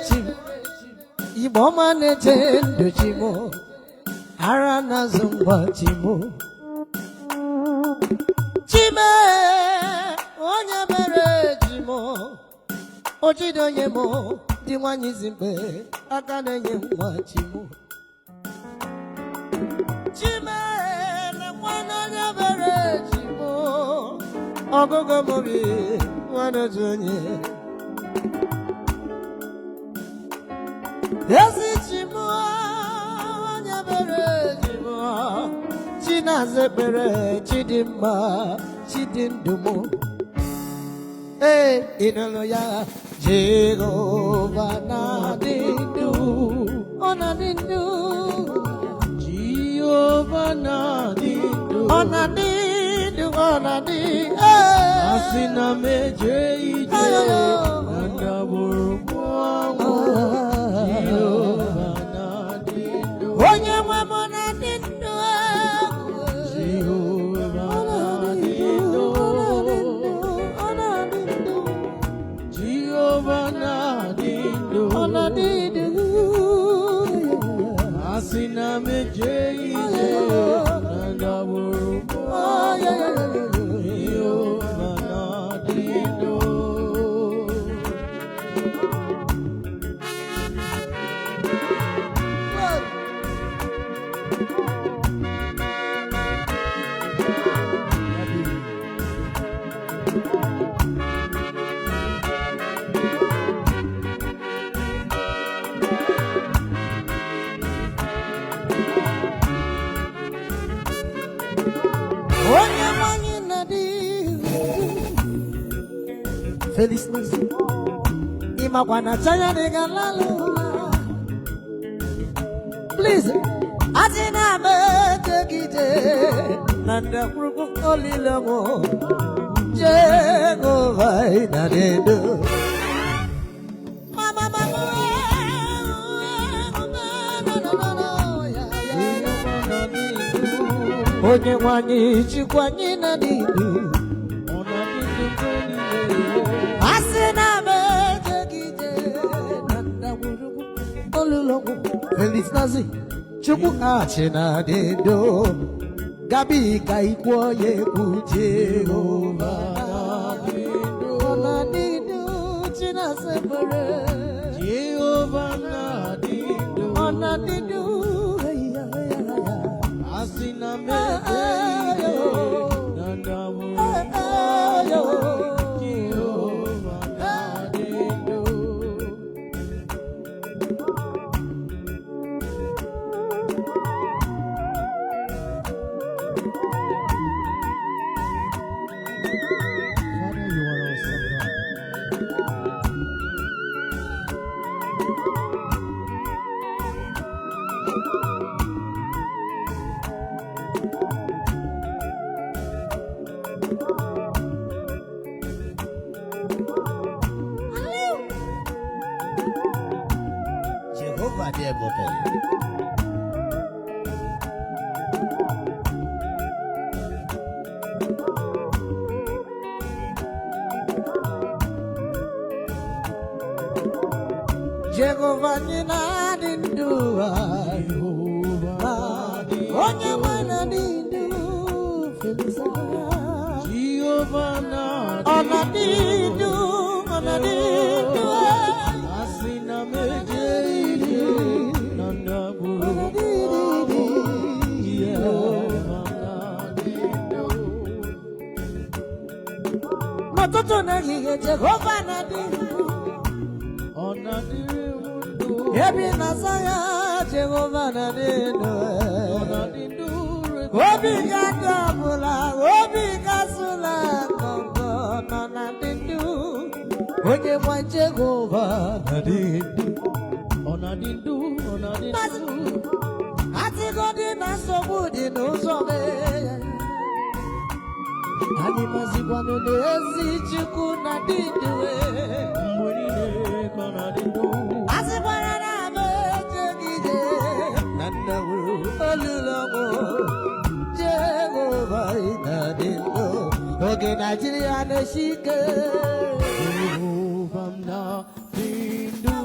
Chim, Iboma Neten, Chimo, Arana Zumba Chimo, Chime, Onya Bere Chimo, Ochido Yemo, Diwani Zimbe, Akane Yema Chimo, Chime, Nakwana Bere Chimo, Ogogo Mobi, Wanozonye. Yasi Chimo, Nyabere Chimo, China Zebere, Chidimba, Chidindumo. Hey, Inaloya, Jehovah Nadindu, Onadindu, Jehovah Nadindu, Onadindu, Onadindu, Asina Meje, Andaburu. Feliz Nazi, Imawana Chaya de Galalo. Please, Azina Megite, Nanda Group Olilamo, Jehovah Nadedo. Mama, Onyewani Chikwani Nadidu. Feliz Nazi, Chubu Achena Dedo, Gabi Kaikwa Yeku Jehovah Nadido, China Sebere, Jehovah Nadido, Nadido, Asina Mejo, Nandamu, Jehovah dear Bobo. Jehovah Ninadindua, Onyamana Dindu, Felisa, Jehovah Onadindu, Onadindu, Asina Meje, Nandaburu, Jehovah Nadindu, Matoto Nagi, Jehovah Nadindu, Onadindu. Ebi Nasaya, Jehovah Nadindu, Obi Gadabula, Obi Gasula, Kongo, Nadindu, Oye Mwa Jehovah Nadindu, Onadindu, Onadindu, Ati Godi Nasobudi Nozobe, Ani Mazibano Nezi Chuku Nadindu, Mwine Konadindu, Jehovah Nadindo, Oge Nigeria Nashike, Jehovah Nadindo.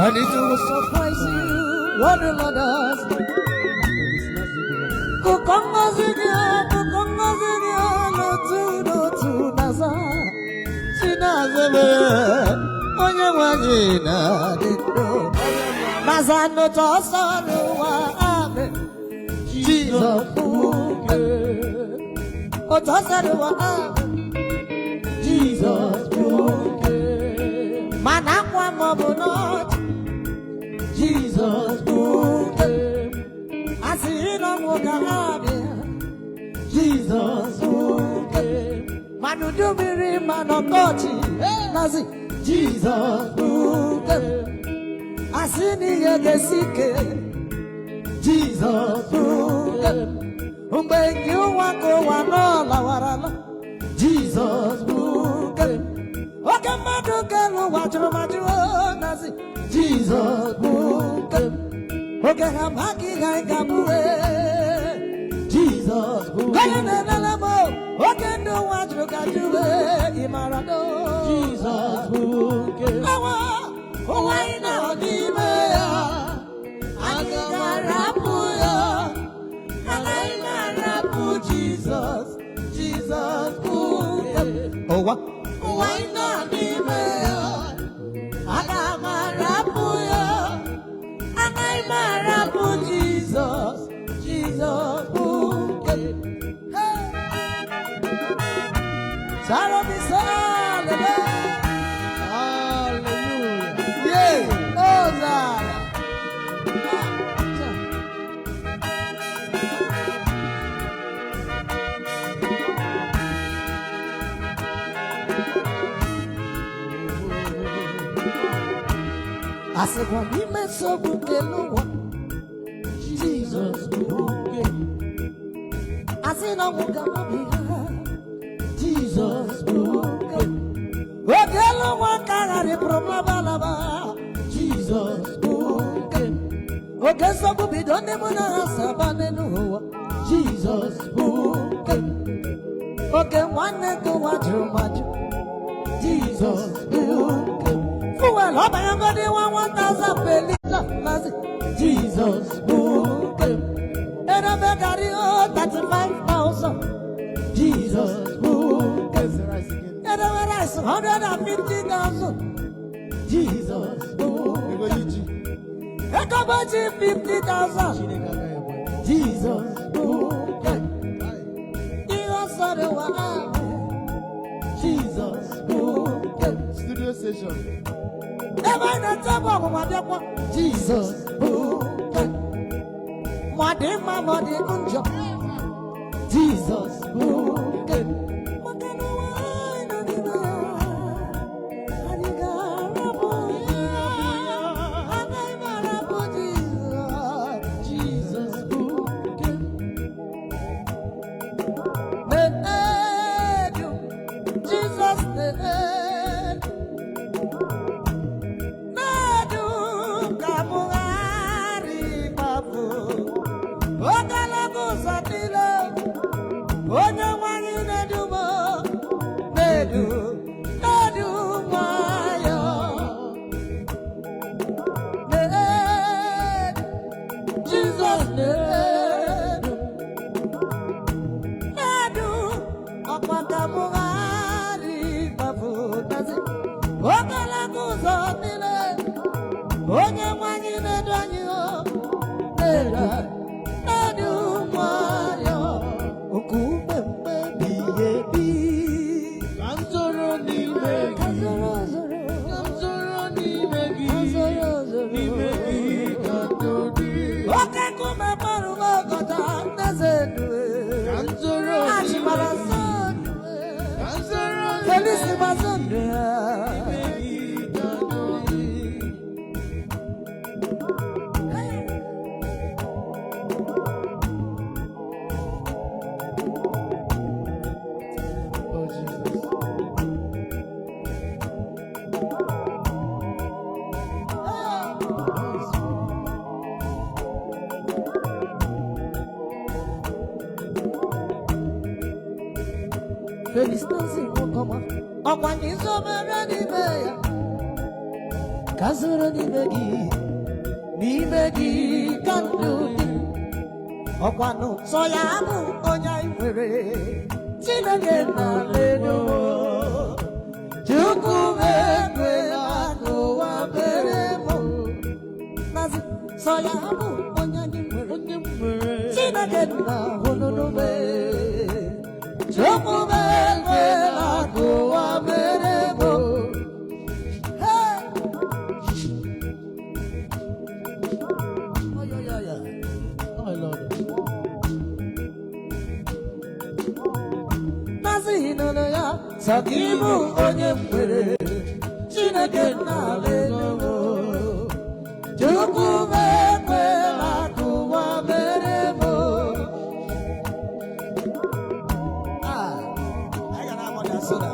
And it will surprise you what the Lord does. ebe onye nwanyị na-adịdo mazanụ tọsọ n'ụwa amen Jesus buke otọsọ n'ụwa amen Jesus buke mana akwa maọbụ n'ọchị Jesus buke asịrị na nwoke abịa Jesus buke manu dumiri manu kochi nazi Jesus buke asini yegesike Jesus buke umbengi wako wanola warala Jesus buke oke madu kelu wajro nazi Jesus buke oke hamaki gaikabuwe Jesus buke okay, no one to get away, Imarado. Jesus buke. Oh, I know the mayor. I got Rapuya. And I Rapu Jesus. Jesus buke. Oh, what? Oh, I know the mayor. I got Rapuya. And I Rapu Jesus. Jesus buke. Hallelujah. Yeah. Oh, Zara. I said, when we met so good, Jesus. I said, I'm going to be Jesus buke. Ogelo wakara problema Jesus buke. Ogeso kubidone mona sabane nuwa Jesus buke. Oge wane to waju Jesus buke. Fuwa loba yango de 1,000 pelita nazi Jesus buke. Era begari 35,000 Jesus buke. And I realized 150,000 Jesus buke. Ekabaji 50,000 Jesus buke. Jesus buke. Studio session. Jesus buke. Madema madi unjo. Jesus buke. Chukwu ekwela n'ụwa mere mụ. Nazi sọ ya bụ onye anyị nwere. Chineke nna hụnụnụ mee. Chukwu ekwela n'ụwa mere mụ. Sakibu onye mwere Chineke na-alelo Chukwu ekwela n'ụwa mere mụ. I got that one that's so that.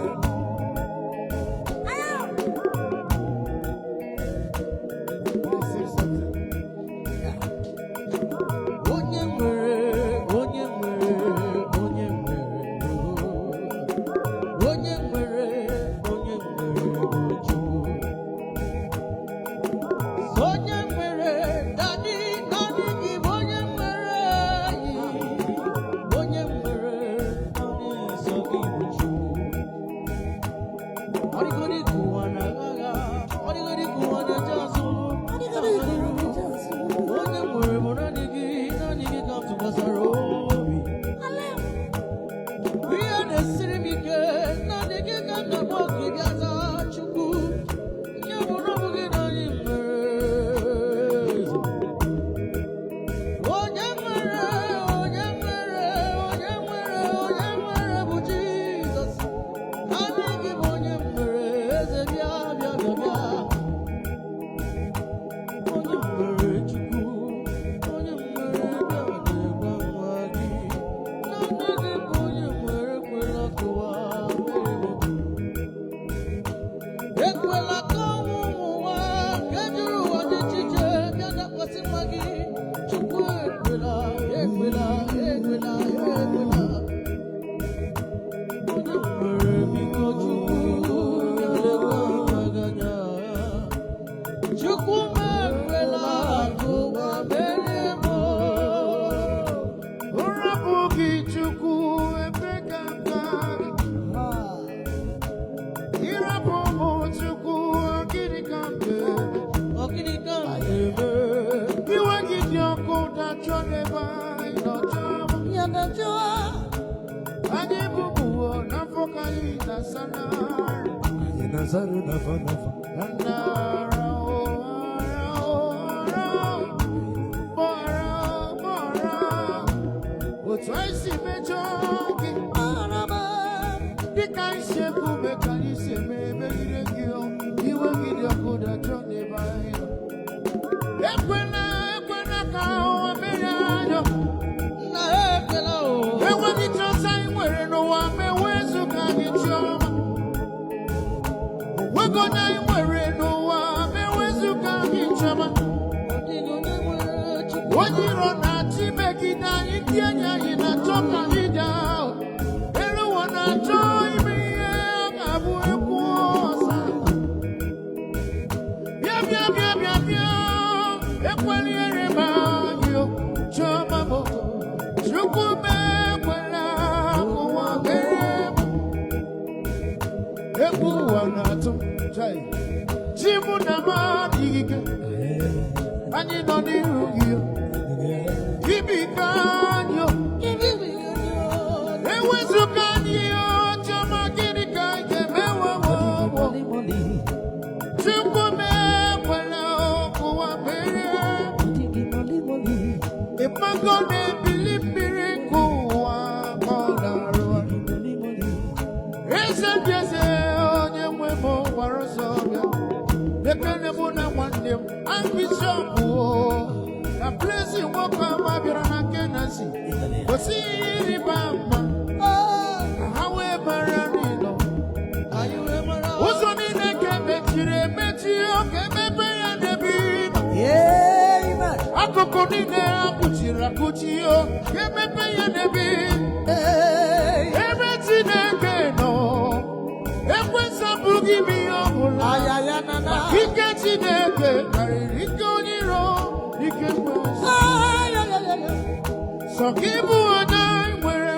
Sakibu onye mwere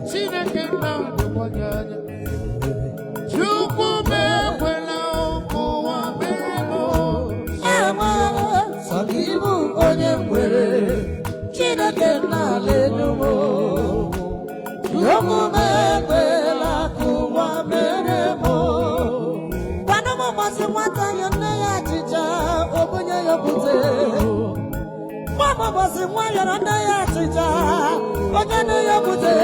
Chineke na Chukwu bute mama bosi nwa yọrọ nne ya achịcha onye nne ya bute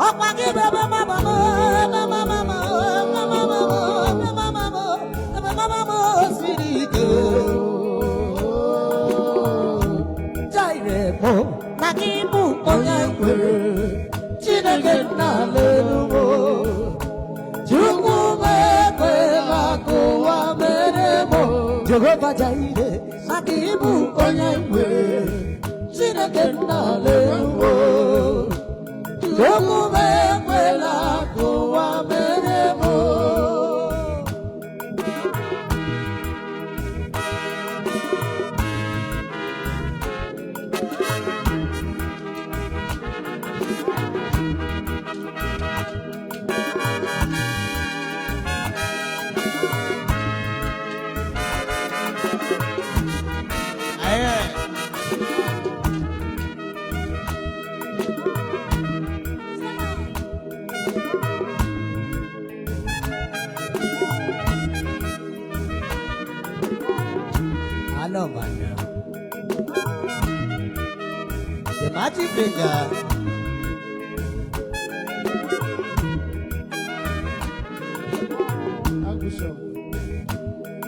ọkwa gị bebe mama siri ike jaire bụ na gị bụ onye kwere Chineke nna lelumo Chukwu mekwela kụwa mere mụ Jehova Jaire na gị bụ onye kwere Chineke nna lelumo Chukwu mekwela kụwa mere mụ Hello, man. The magic finger.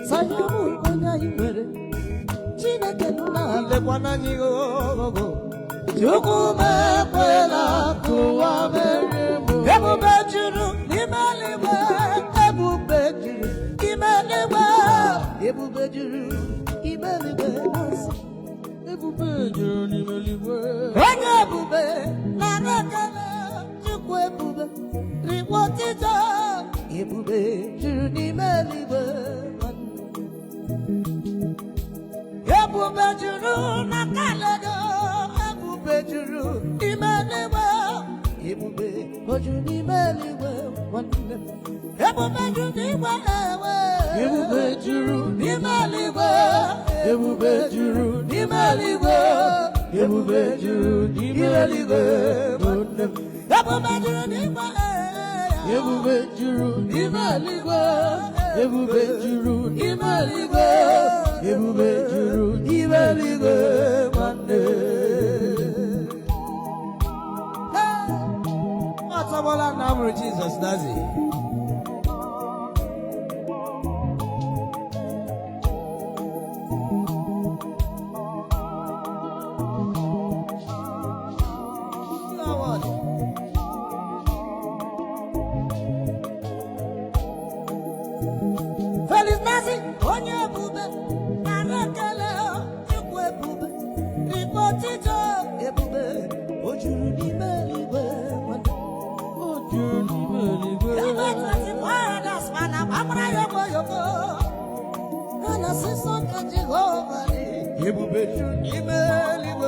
Sayamu onya imere. Chineke nna lekwana nyigo. Chukwu mekwela kụwa mere mụ. Ebube juru n'ime eluigwe. Ebube juru n'ime eluigwe. Ebube juru. Ebube juru n'ime eluigwe onye ebube nara ekele Chukwu ebube rigbo ọtịtọ ebube juru n'ime eluigwe ebube juru na kaledo ebube juru n'ime eluigwe ebube juru n'ime eluigwe ebube juru n'ime eluigwe ebube juru n'ime eluigwe ebube juru n'ime eluigwe ebube juru n'ime eluigwe ebube juru n'ime ebube juru n'ime eluigwe ebube juru n'ime eluigwe ebube juru n'ime eluigwe nwanne ọtọgbọla na amụrụ Jizọs dazi onye ebube nara ekele Chukwu ebube rigbo ọtịtọ ebube o juru n'ime eluigwe o juru n'ime eluigwe ebe 24 das mana gbamara yogo ha na sịsọ ka Jehova dị ebube juru n'ime eluigwe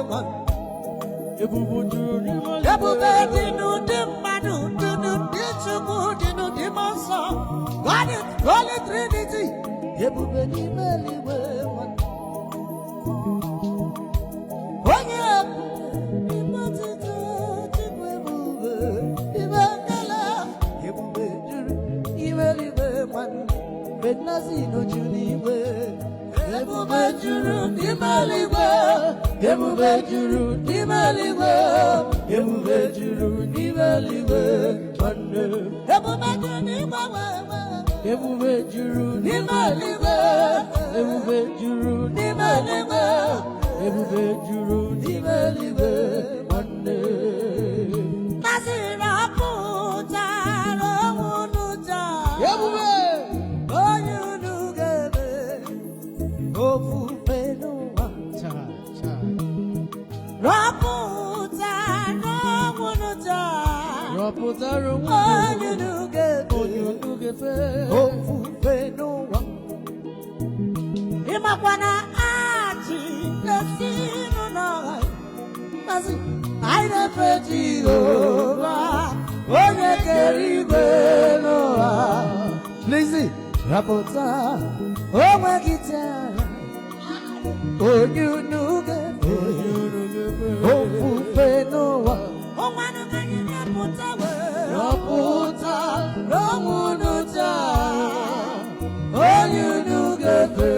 ebube juru n'ime eluigwe ebube dị n'ụdị mmadụ dị n'ụdị Chukwu dị n'ụdị mmụọ nsọ God is Holy Trinity ebube n'ime eluigwe onye n'ime ọtịtọ Chukwu ebube n'ime ekele ebube juru n'ime eluigwe bednazi n'oju n'igwe ebube juru n'ime eluigwe ebube juru n'ime eluigwe ebube juru n'ime eluigwe ebube juru n'ime ebube juru n'ime eluigwe ebube juru n'ime eluigwe ebube juru n'ime eluigwe nwanne Nazira pụtara ọnwụ n'ụja ebube onye unu ga-eme ofufe n'ụwa rọpụtara ọnwụ n'ụja onye unu ga-eme ofufe n'ụwa ịmakwana achị n'ezinụlọ mazi anyị na-efe Jehova onye kere igwe n'ụwa Lizzy rapụta onwe gị taa onye unu ga-efe ofufe n'ụwa ọnwanụ ka anyị rapụta rapụta n'ọnwụ n'ụja onye unu ga-efe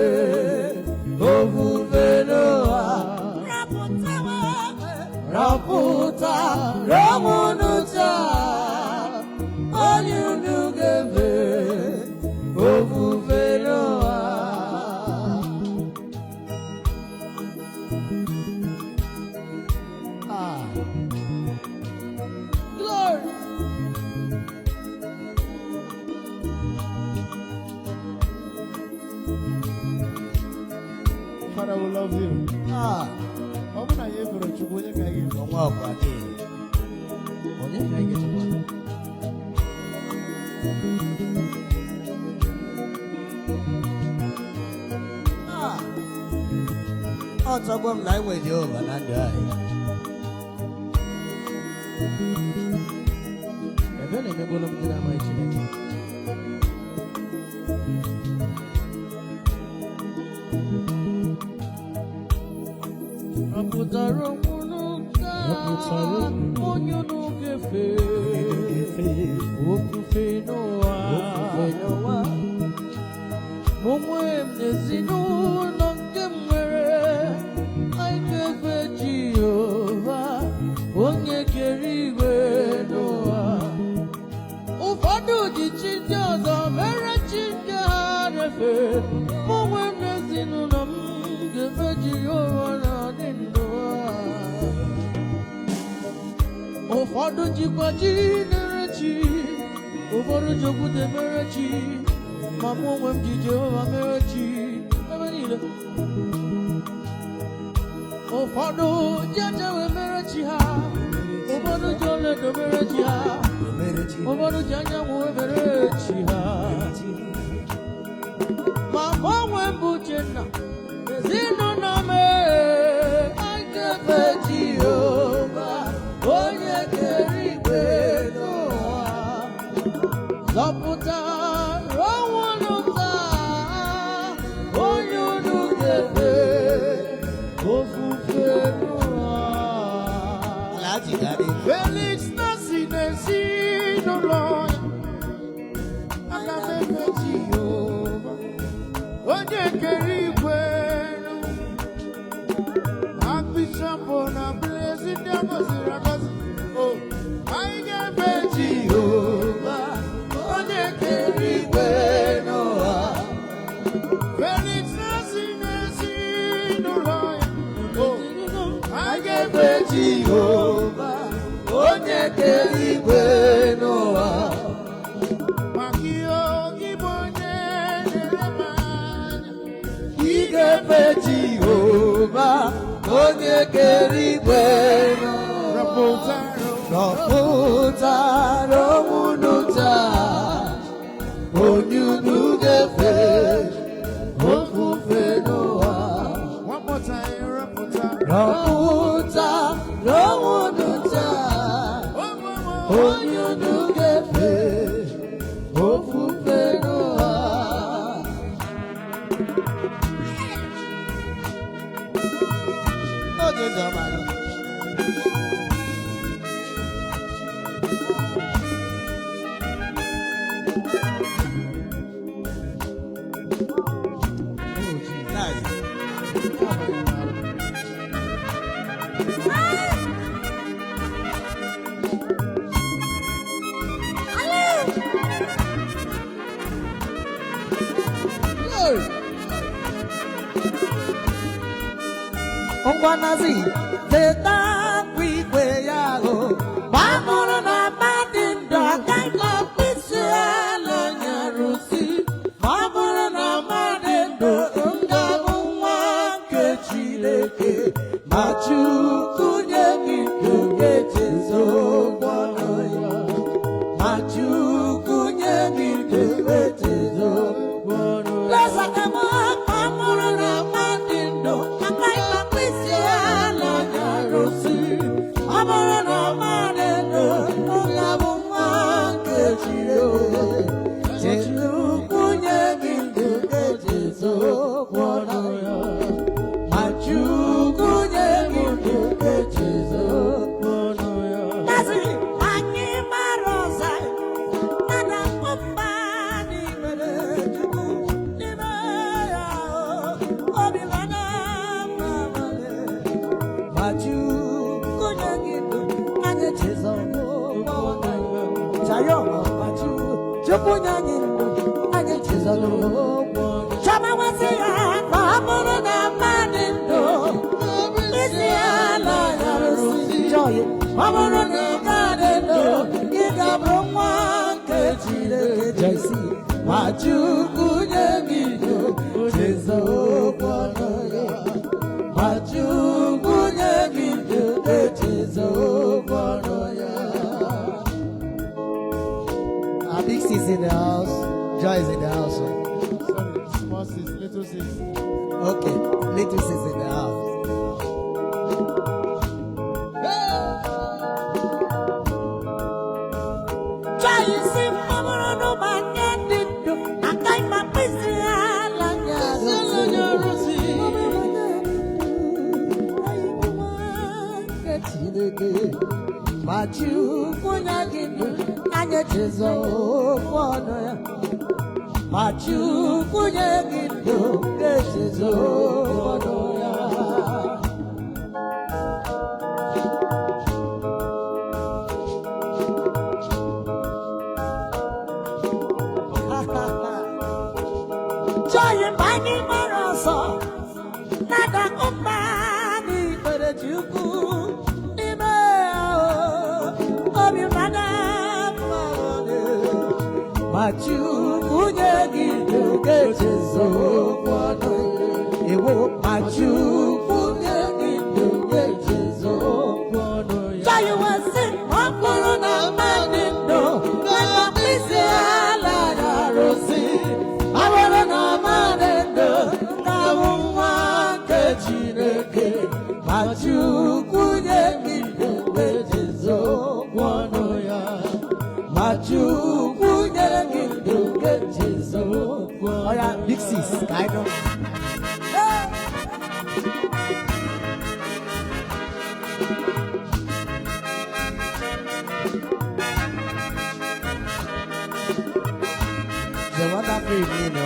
Father will love you. Ah. I'm not here for a chubu. You can't get Ọmọ ọ̀pàdé. Onye ka ị ga-echekwa? Ọ tọgbọ m na enwe Jehova na ndụ anyị. Ebe na-emegbolo m ndị na-amaghị Chineke. Rapụtara okwu n'ụka onye n'ogefe ofufe n'ụwa onwe m n'ezinụlọ nke m nwere anyị ga-efe Jehova onye kere igwe n'ụwa. Ụfọdụ ji chi ndị ọzọ mere chi nke ha na-efe, onwe m n'ezinụlọ m ga-efe Jehova n'ọdị ndụ ha. Ụfọdụ jikwa chi mere chi, ụfọdụ ji okwute mere chi, ma mụ onwe m ji Jehova mere chi ebe niile. Ụfọdụ ji aja wee mere chi ha, ụfọdụ ji ọlaedo mere chi ha, ụfọdụ ji anyanwụ wee mere chi ha. Ma mụ onwe m bụ Uchenna, ezinụlọ m anyị ga-efe Jehova onye kere igwe n'ụwa. Zọpụta ọnwụ n'ụta onye unu ga-efe ofufe n'ụwa. Felix na-si n'ezinụlọ ya, aga m efe Jehova onye kere igwe n'ụwa. Archbishop na President gọziri agọzi, anyị ga-efe Jehova onye kere igwe n'ụwa. Felix na-si n'ezinụlọ ya, anyị ga-efe Jehova onye kere igwe n'ụwa. Maka ihe ịbụ onye nyere m anya, ị ga-efe Jehova onye kere igwe n'ụwa. Rọpụtara ọnwụ n'ụta onye unu ga-efe ofufe n'ụwa. Rọpụtara ọnwụ n'ụta onye unu ga-efe ofufe n'ụwa. Oge zọmara ngwanazi teta kwa igwe ya ahụ ma mụrụ na mmadụ ndụ agaghị mkpịsị ala nyarụsi. Ma mụrụ na mmadụ ndụ ngabụ nwa nke Chineke, ma Chukwu nye gị ndụ ga-echezo ụgwọ ya. Ma Chukwu nye gị ndụ ga-echezo ụgwọ ya. Ma mụrụ na mmadụ ndụ agaghị mkpịsị ala nyarụsi. Ma mụrụ na mmadụ ndụ ngabụ nwa nke Chineke, Chukwu nye gị ndụ ga-echezo ụgwọ ya. Ma Chukwu nye gị ndụ ga-echezo ụgwọ ya. Anyị mara ọza mana mkpụmba n'imere Chukwu n'ime ya obi mana mawale. Ma Chukwu nye gị ndụ anyị echezo ụgwọ ya. Chayo ma Chukwu nye gị ndụ anyị echezo ụgwọ ya. Chama nwasị ya ma ọ bụrụ na mmadụ ndụ isi ala nyarụsi. Ma ọ bụrụ na mmadụ ndụ ị ga-abụ nwa nke Chineke jesi. Ma Chukwu nye gị ndụ chezo ụgwọ ya. Okay, little sis in the house. Try you see, Mama, no man can do. I got my busy but you couldn't get I just so but you couldn't get this is Giant binding Maraso, Nada Company, but you could but you couldn't get it so one. It won't but you couldn't get it so one. You was sick, I'm going to man no. I'm busy, I Rosie. I want to know man no. I won't want to but you couldn't get it so one. But you couldn't get it so one. Oh yeah, big sis, I know. The one that free me, no.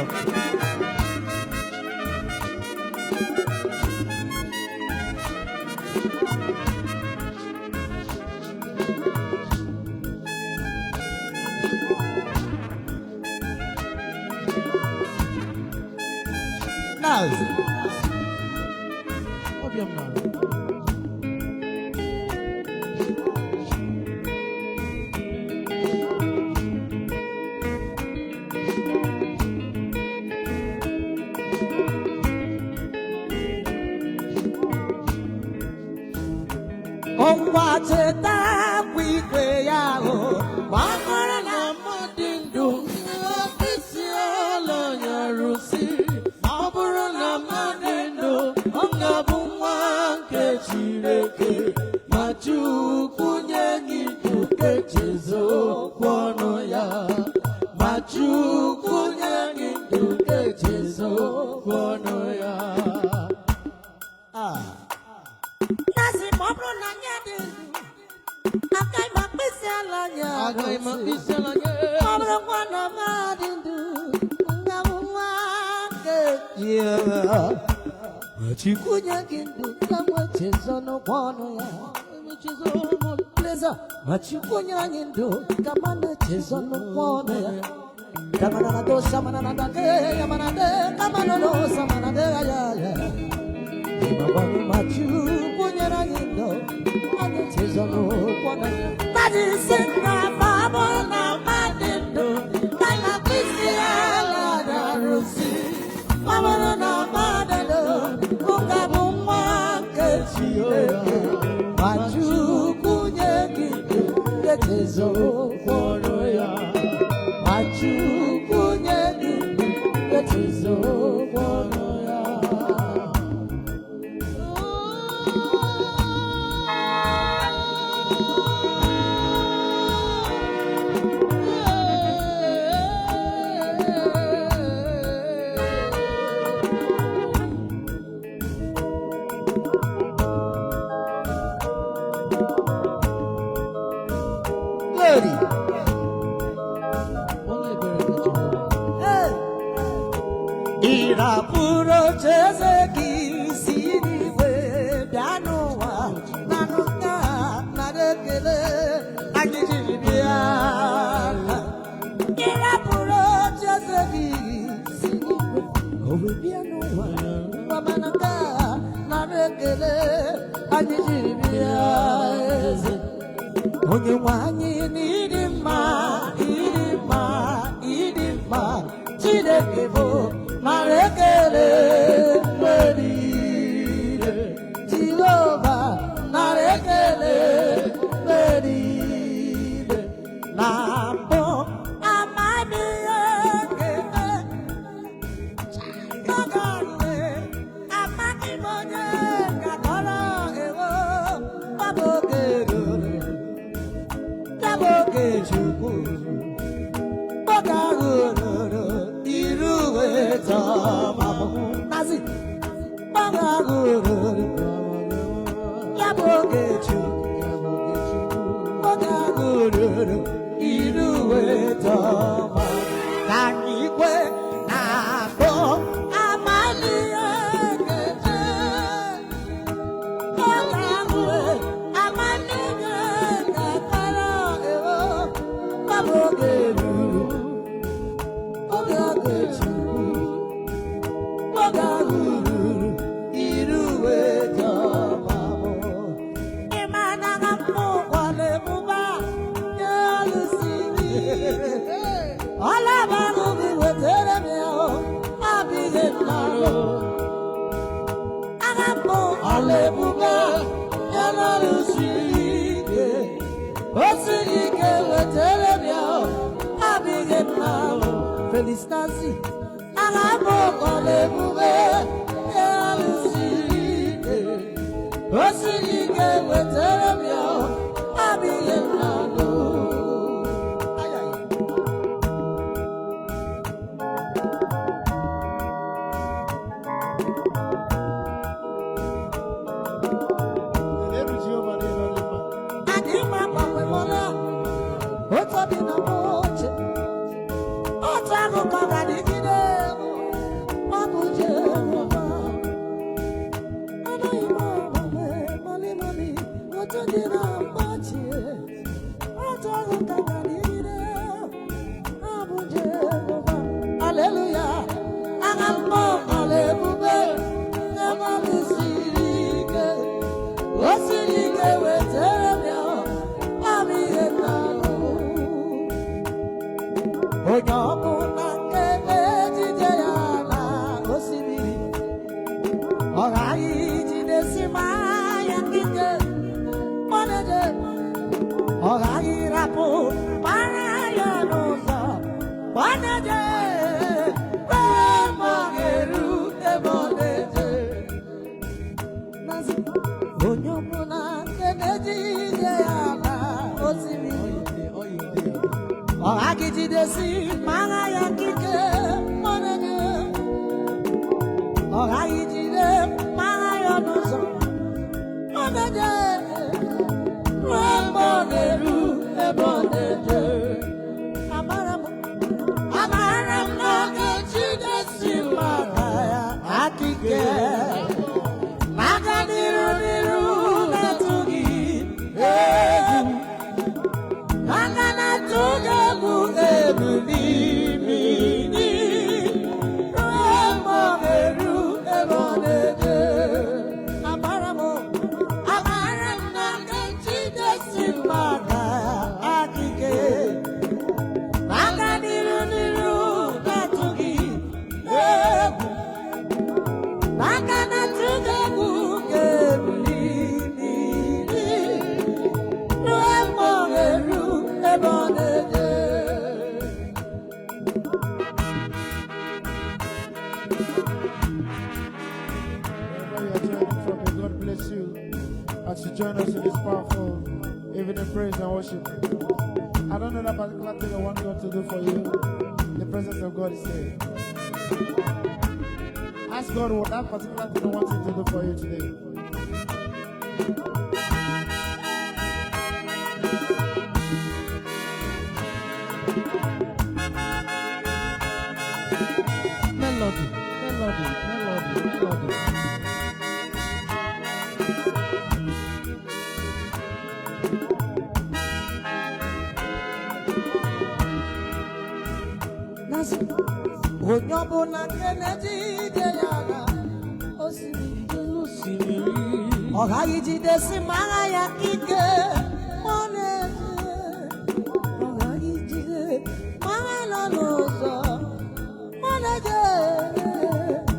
On watch it that we way out. One more and I'm not do. It's all on your Rusi. Mabur and I'm not do. I'm not one catchy. Machu Kunyani to catches oh, Quanoya. Machu Kunyani to catches oh, Quanoya. Ah. Yeah, but you couldn't get some watches on the corner, which is all pleasure. But you couldn't do come on the chase on the corner. Come on, do some another day, come on, do some another day. But you couldn't do on the chase on the corner. That is in my Bible, now I didn't do. Kind of busy, I Rosie. Mama na madalo, unga bumwa kechio. Machu kunye kitu ketezo koroya. Machu kunye kitu ketezo koroya. Ira puro chezeki siniwe bianowa nanuka narekele ajijibia. Ira puro chezeki siniwe owe bianowa nanuka narekele ajijibia. Onye wanyi nidima Chineke bo narekele merire Jehova narekele merire Nambo amani yake Nagane chukwu gbagagoro iruwe tamamo nazi gbagagoro ya bụ oge chukwu gbagagoro iruwe tamamo ka anyị kwe na-akpọ amalihe ga-eje gbagagoro amalihe ga-akara ewo gbabụ oge ruru oge oge chukwu gbagagoro iruwe tamamo ịmana na mmụkwale mụba nye ọlụsiri ọlabanụ gị wetere m ya abịghị mmadụ agha mbụ ọla ebube nye n'ọlụsiri ike o siri ike wetere m ya abịghị mmadụ Felix Nancy agha mbụ ọla ebube nye n'ọlụsiri ike o siri ike wetere m ya abịghị mmadụ Elu Jehova niile ọ dị mma. anyị ma gbanwe mọla otu obi na oche otu akụkọ ga-adịgide ọ bụ Jehova anaghị m agbanwe malimali otu dị na mgbachi otu akụkọ ga-adịgide ọ bụ Jehova aleluya agha mmụọ ala ebube n'ebe siri ike o siri ike wetere m ya abịghị mmadụ onye ọbụla nke na-ejide ya na osimiri ọ ghaghị ijidesi ma ya nkike kpọnede ọ ghaghị rapụ mara ya n'ụzọ kpọnede ruo ma ọ ga-eru ebe ọ na-eje onye ọbụla nke na-ejide ya na osimiri ọ ghaghị jidesi ma agha ya nkike mọnede ọ ghaghị jide ma agha ya n'ụzọ mọnede ruo mgbe ọ ga-eru ebe ọ na-eje amara m na ọ ga-ejidesi ma agha ya akike maka n'iru na-atụghị egwu maka na-atụghị egwu ebuliri ruo mgbe ọ ga-eru ebe ọ na-eje amara m na ga-ejidesi maka akike maka n'iru na-atụghị egwu maka na-atụghị egwu ga-ebuliri ruo mgbe ọ ga-eru ebe ọ na-eje Wherever you are joining from, may God bless you as you join us in this powerful evening praise and worship. I don't know that particular thing I want God to do for you. The presence of God is here. Ask God what that particular thing I want Him to do for you today. Melody, melody, melody, melody. Nazi onye ọbụla nke na-ejide ya na osimiri ọ ghaghị jidesi ma agha ya ike ma ọ na-eje ọ ghaghị jide ma agha nọ n'ụzọ ma ọ na-eje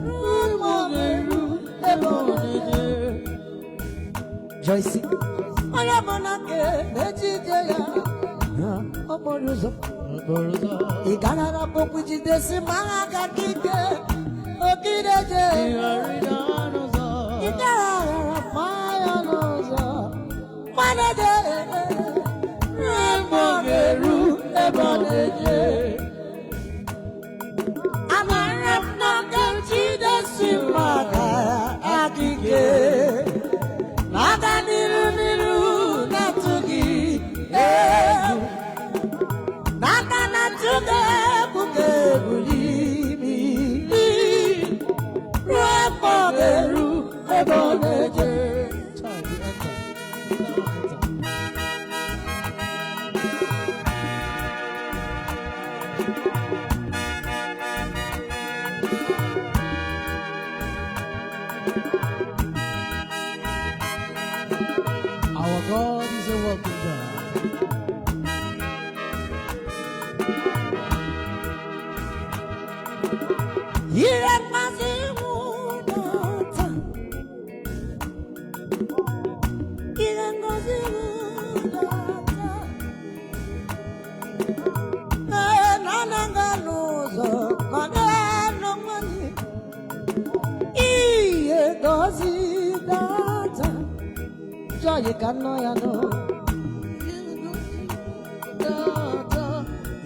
ruo mgbe ọ ga-eru ebe ọ na-eje Joyce onye ọbụla nke na-ejide ya na okporo ụzọ ị gaghara bụkwa jidesi ma agha ga ike ogideje ị gaghara ma ya n'ụzọ manede ruo mgbe ọ ga-eru Our God is a working God. You can know ya know.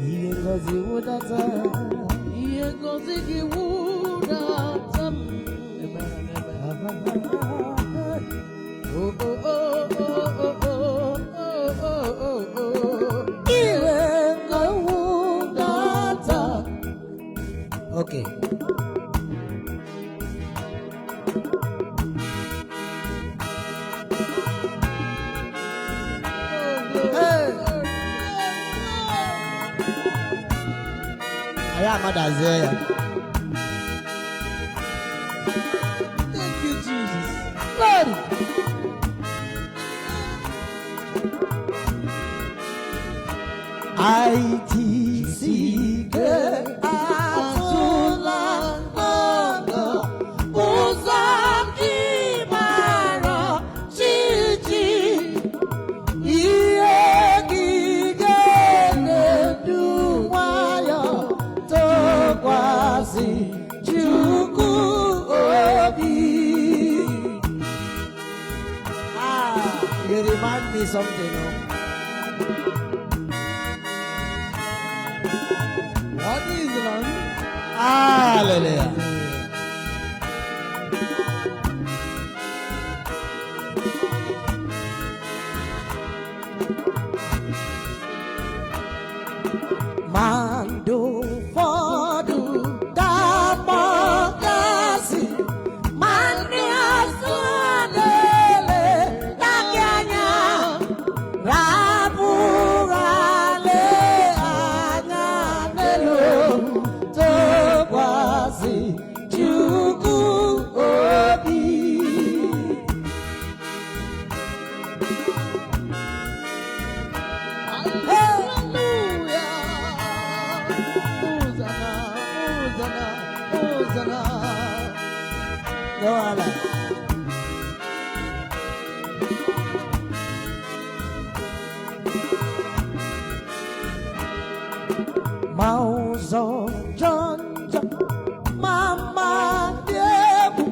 Iye ngozi udata. Iye ngozi ki udata. Oh oh oh oh oh oh oh oh. Iye ngozi udata. Okay. Isaiah. Thank you, Jesus. Glory. ITC something. What is the land? Hallelujah. Mando fodu damogasi mani asudele takyanya rabugale anyanelo tokwasi chuku obi. Mauzo Jonjo Mama Debu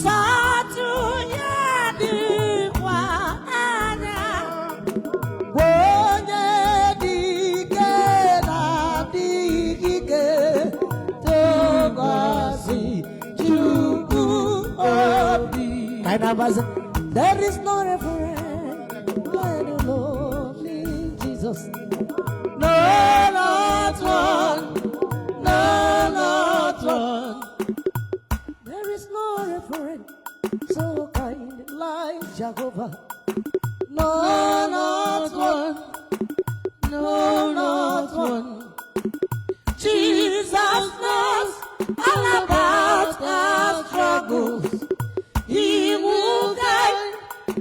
Satu Yadiwa Anya Wonye Dike Na Dike Togasi Chuku Obi. There is no reference like the lonely Jesus. No, not one. No, not one. There is no reference so kind like Jehovah. No, not one. No, not one. Jesus knows all about our struggles. He will guide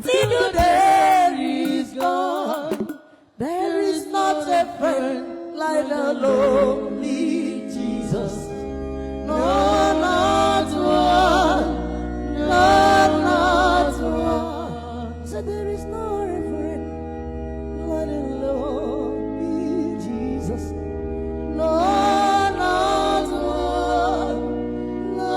till the day is gone. There is not a friend like the lonely Jesus. No, not one. No, not one. So there is no friend like the lonely Jesus. No, not one. No,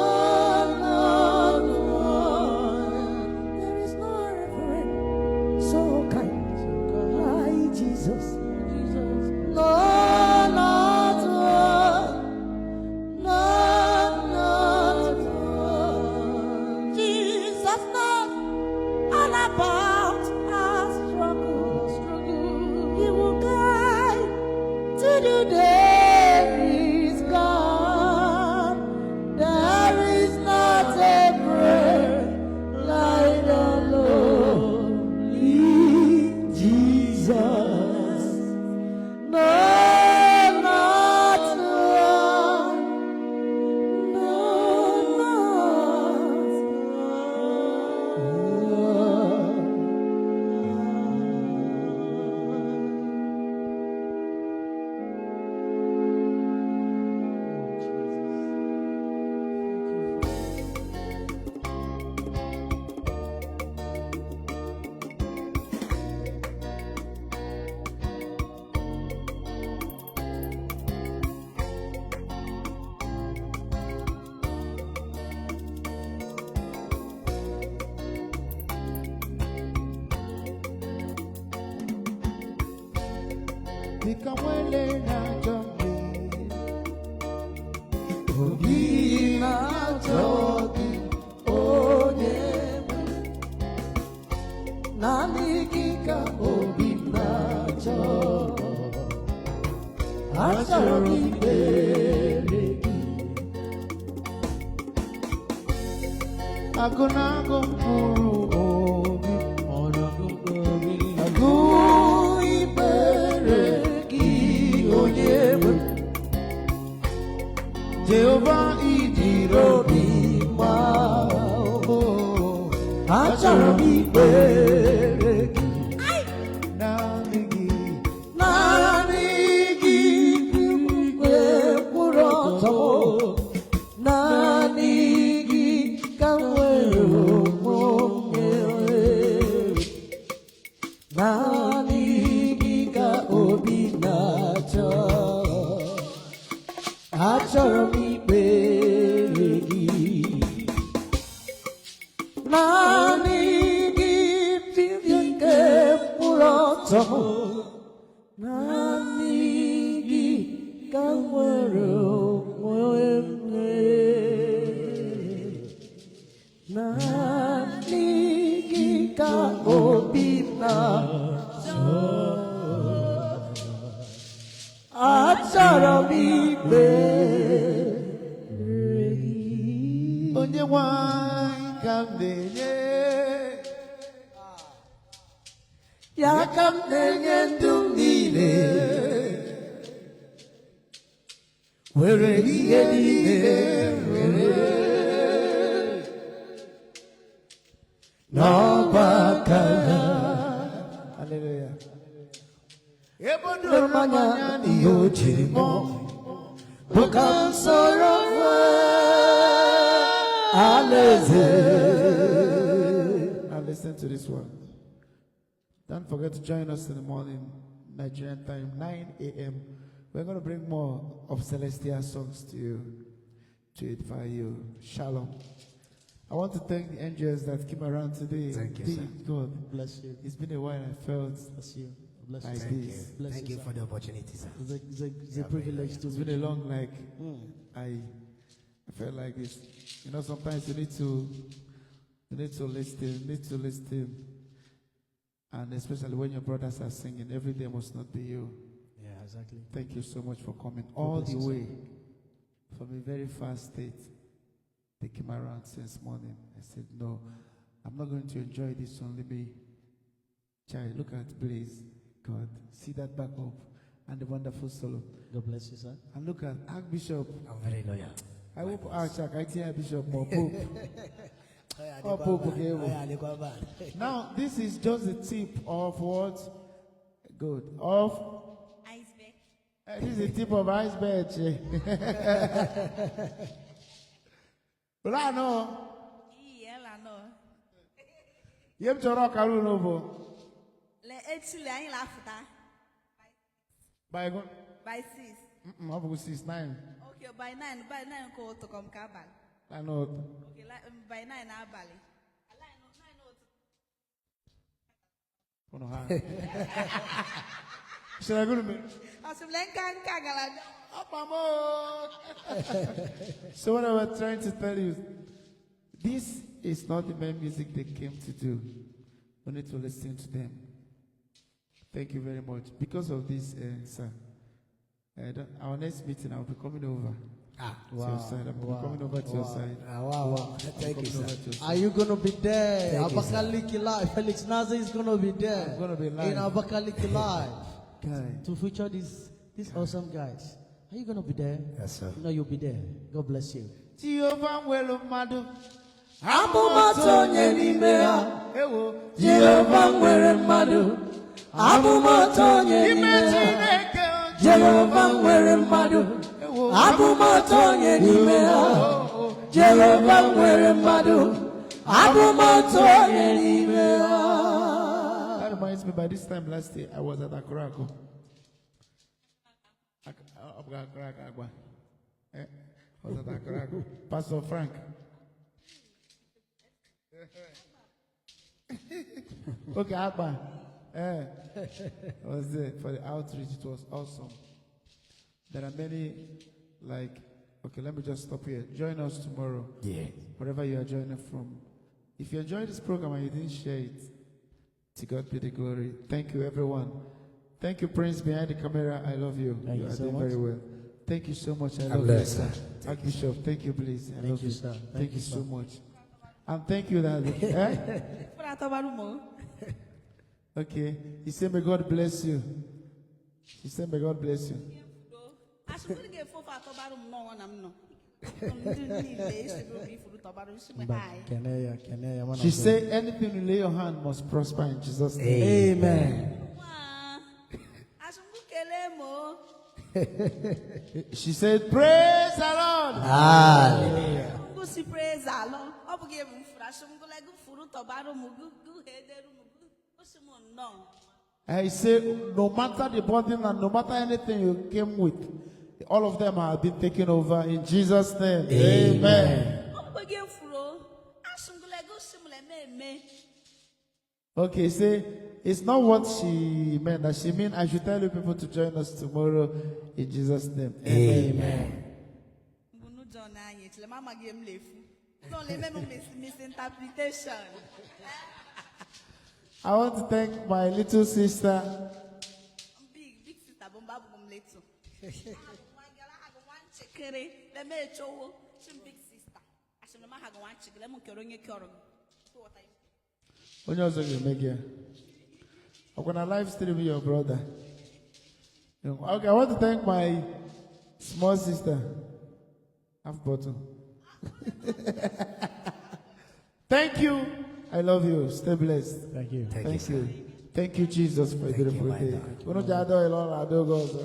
Tikamwele na jombi. Obi na jogi onyewe. Naligika obi na jogi. Achọrọ m ikpere gị. Agụnagụ mkpụrụ obi. Agụ ikpere gị onye nwe m. Jehova ịdịrị obi mma. Achọrọ m ikpere gị. naanị gị. Naanị gị kwe kwụrụ ọtọ. Naanị gị ka m nwere onwe m. Naanị gị ka obi na-achọ. Achọrọ m ikpere gị. Naanị gị nke mkpụrụ ọtọ. Naanị gị ka m nwere onwe m. Naanị gị ka obi na-achọ. Achọrọ m ikpere gị. Onye nwanyị ka m na-enye. Ya ka m na-enye ndụ m niile. Were ihe niile were n'ọba aka ya. Hallelujah. Doro m anya n'ihe o jiri mụọ bụ ka m soro nwee alaeze. Now listen to this one. Don't forget to join us in the morning, Nigerian time, 9 a.m. We're going to bring more of celestial songs to you, to edify you. Shalom. I want to thank the angels that came around today. Thank you, Thank sir. God. Bless you. It's been a while I felt Bless you. Bless like you. this. Bless Thank you for the opportunity, sir. It's a privilege to It's meet been a you. long, like, I felt like this. You know, sometimes you need to listen. And especially when your brothers are singing, every day must not be you. Yeah, exactly. Thank you so much for coming all bless the you, way from a very far state. They came around since morning. I said, no, I'm not going to enjoy this only me. Child, look at Blaze. God, see that back up and the wonderful solo. God bless you, sir. And look at Archbishop. I'm very loyal. I hope Archbishop more Pope. Oh, Pope, okay. Now, this is just the tip of what? Good. Of? Iceberg. This is the tip of iceberg. Well, I know. Yeah, I know. You have to rock a room over. Actually, I laughed By 6. I'll go 6-9. Okay, by 9 go to come cabal. I know. Okay, by 9 abali. Should I go to me? So what I was trying to tell you, this is not the main music they came to do. We need to listen to them. Thank you very much. Because of this, sir, our next meeting, I'll be coming over to your side. I'm coming over to your side. Wow. Thank you, sir. Are you going to be there? Thank you, sir. Abakaliki Live. Felix Nazi is going to be there. I'm gonna be live. In Abakaliki Live. Guy. To feature these awesome guys. Are you going to be there? Yes, sir. No, you'll be there. God bless you. Jehovah nwere mmadụ. Amụmatụ onye n'ime ha. Ewo. Jehova nwere mmadụ. Amụmatụ onye Ime n'ime ha. Chineke. Jehova nwere mmadụ. Amụmatụ onye n'ime ha. Jehova nwere mmadụ. Abụmatụ onye n'ime ha. That reminds me, by this time last year, I was at Akurako. I was at Akurako. Pastor Frank. Okay, Akba. I was there for the outreach. It was awesome. There are many, like, okay, let me just stop here. Join us tomorrow, Yeah. wherever you are joining from. If you enjoyed this program and you didn't share it, to God be the glory. Thank you, everyone. Thank you, Prince, behind the camera. I love you. Thank you are so doing much. very well. Thank you so much. I God love you, bless, sir. sir. Archbishop, thank you, please. I Thank love you, sir. Thank you sir. so much. And thank you, Daddy. Eh? Fụrụ atọbarụ m o. Okay. He said, may God bless you. He said, may God bless you. Asụmụ ga-efu ofe atọbarụ m n'ọnwa na m nọ. Ndị niile esoro m ifuru tọbarụ isi m Mba, ha. kene ya, man She of God. said, anything you lay your hand must prosper in Jesus' name. Amen. Asụmụ kelee m o. She said, praise the Lord. Hallelujah. Ngosi praise alọ. Ọ bụ gị ebu m furu asụmụ gụle gụ furu tọbarụ m gụ hederu m gụ gosi m nnọọ. I say, no matter the burden and no matter anything you came with, all of them have been taken over in Jesus' name. Amen. Ọ bụ gị furu o. Asụmụ gụle gosi m le na-eme. Okay, say, it's not what she meant. That she meant I should tell you people to join us tomorrow in Jesus' name. Amen. Mgbe n'ụjọ na-anya echele m amaghị m lefu. Ụjọ na-eme m misinterpretation. I want to thank my little sister. Big sister bụ mba bụ m letu. Agụ nwa nchekere leme echowo chim big sister. Asị m ha gụ nwa nchekere m nkere onye kọrọ m. Onye ọzọ ga-eme gị ya. Ọkwa na live stream your brother. Okay, I want to thank my small sister. Half bottle. Thank you. I love you. Stay blessed. Thank you. Thank you, sir. Thank you, Jesus, for a Thank you, beautiful my day. Lord. Unu ji adọ ịlọ na adọ gị ọzọ.